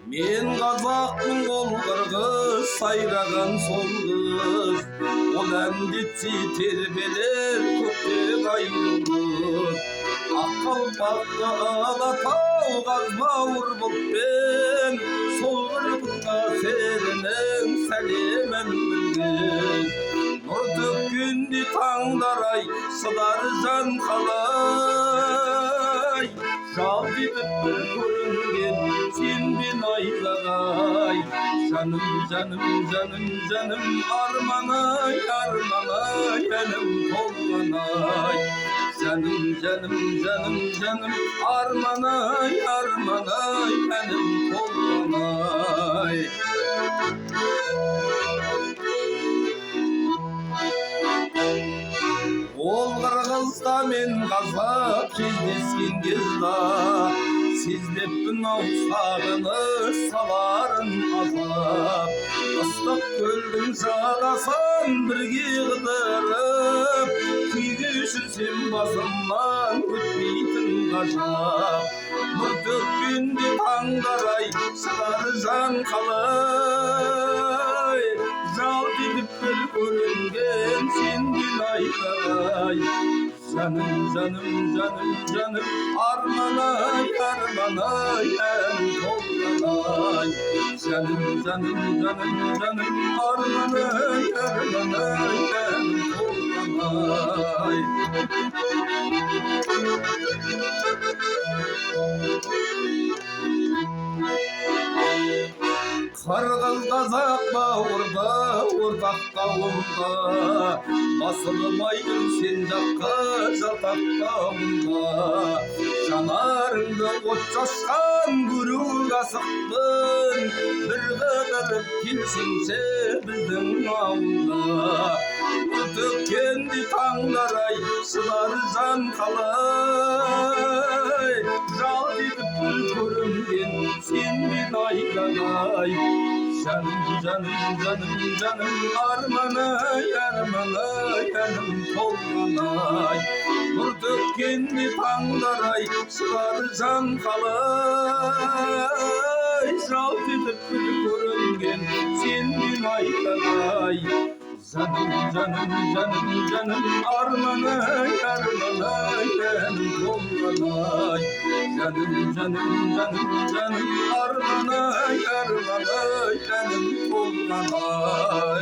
Men Қазақпын, ол қырғыз, сайраған сол қыз. Ол әндетсе тербелер көктегі ай жұлдыз. Ақ қалпақты Алатау қазбауыр бұлтпен, сол қырғызға серінің сәлемін білген. Нұр төккенде таңдар-ай, шыдар жан қалай. Жалт етіп бір көрінген сенбен айзағай. Жаным, жаным, жаным, жаным, арман-ай, арман-ай, әнім толған-ай. Жаным, жаным, жаным, жаным, арман-ай, арман-ай, әнім толған-ай. Ол қырғызда мен қазақ кездескен кезда, сезбеппін ау сағыныш саларын азап. Ыстық көлдің жағасын бірге қыдырып, күйге жүрсем басымнан өтпейтін ғажап. Нұр төккенде таңдар-ай, шыдар жан қалай. Жалт етіп бір көрінген сенбен айзағай. Жаным, жаным, жаным, жаным, арман-ай, арман-ай, әнім толған-ай. Жаным, жаным, жаным, жаным, арман-ай, арман-ай, әнім толған-ай. Қырғыз қазақ бауырда, ортақ тауымда, басылмайдың сен жаққа жалтақтауымда. Жанарыңды от шашқан көріп асықпын, бір қыдырып келсеңші біздің ауылда. Төккенде таңдар-ай, шыдар жан қалай. Жалт етіп бір көрінген сенбен айзағай. Жаным, жаным, жаным, жаным, арман-ай, арман-ай, әнім толған-ай. Нұр төккенде таңдар-ай, шыдар жан қалай. Жалт етіп бір көрінген сенбен айзағай. Жаным, жаным, жаным, жаным, арман-ай, арман-ай, әнім толған-ай. Жаным, жаным, жаным, жаным, арман-ай, арман-ай, әнім толған-ай.